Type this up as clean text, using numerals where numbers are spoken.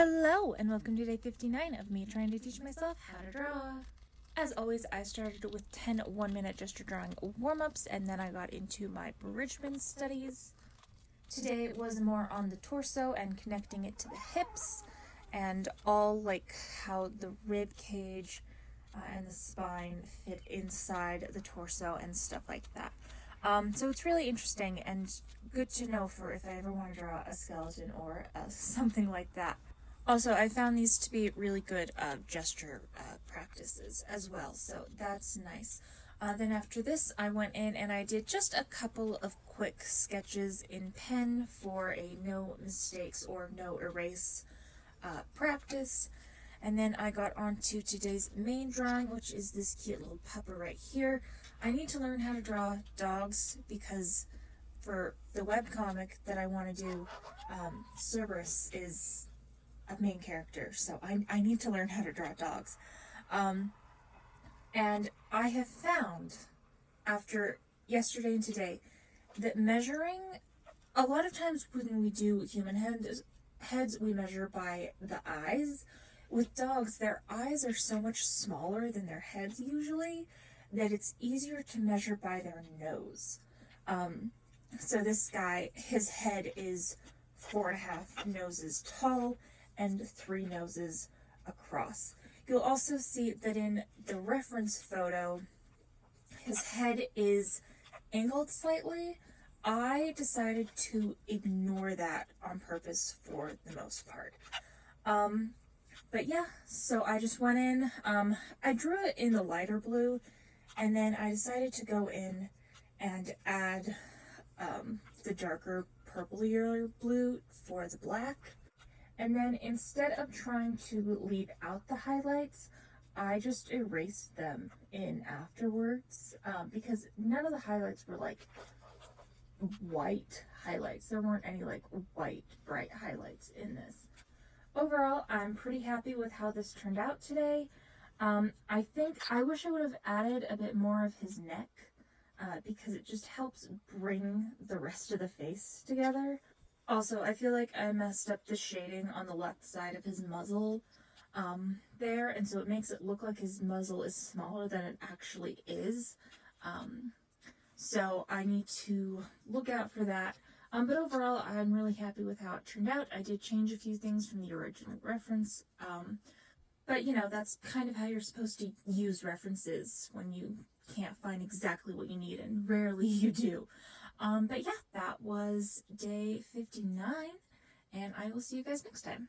Hello and welcome to day 59 of me trying to teach myself how to draw. As always, I started with 10 1-minute gesture drawing warm-ups and then I got into my Bridgman studies. Today was more on the torso and connecting it to the hips and all like how the rib cage and the spine fit inside the torso and stuff like that. So it's really interesting and good to know for if I ever want to draw a skeleton or something like that. Also, I found these to be really good gesture practices as well, so that's nice. Then after this, I went in and I did just a couple of quick sketches in pen for a no mistakes or no erase practice. And then I got on to today's main drawing, which is this cute little pupper right here. I need to learn how to draw dogs because for the webcomic that I want to do, Cerberus is a main character, so I need to learn how to draw dogs. And I have found, after yesterday and today, that measuring, a lot of times when we do human heads, we measure by the eyes. With dogs, their eyes are so much smaller than their heads usually, that it's easier to measure by their nose. So this guy, his head is 4.5 noses tall, and 3 noses across. You'll also see that in the reference photo, his head is angled slightly. I decided to ignore that on purpose for the most part. But yeah, so I just went in, I drew it in the lighter blue, and then I decided to go in and add the darker purplier blue for the black. And then instead of trying to leave out the highlights, I just erased them in afterwards because none of the highlights were like white highlights. There weren't any like white bright highlights in this. Overall, I'm pretty happy with how this turned out today. I wish I would have added a bit more of his neck because it just helps bring the rest of the face together. Also, I feel like I messed up the shading on the left side of his muzzle there, and so it makes it look like his muzzle is smaller than it actually is. So I need to look out for that. But overall, I'm really happy with how it turned out. I did change a few things from the original reference, but you know, that's kind of how you're supposed to use references when you can't find exactly what you need, and rarely you do. But yeah, that was day 59, and I will see you guys next time.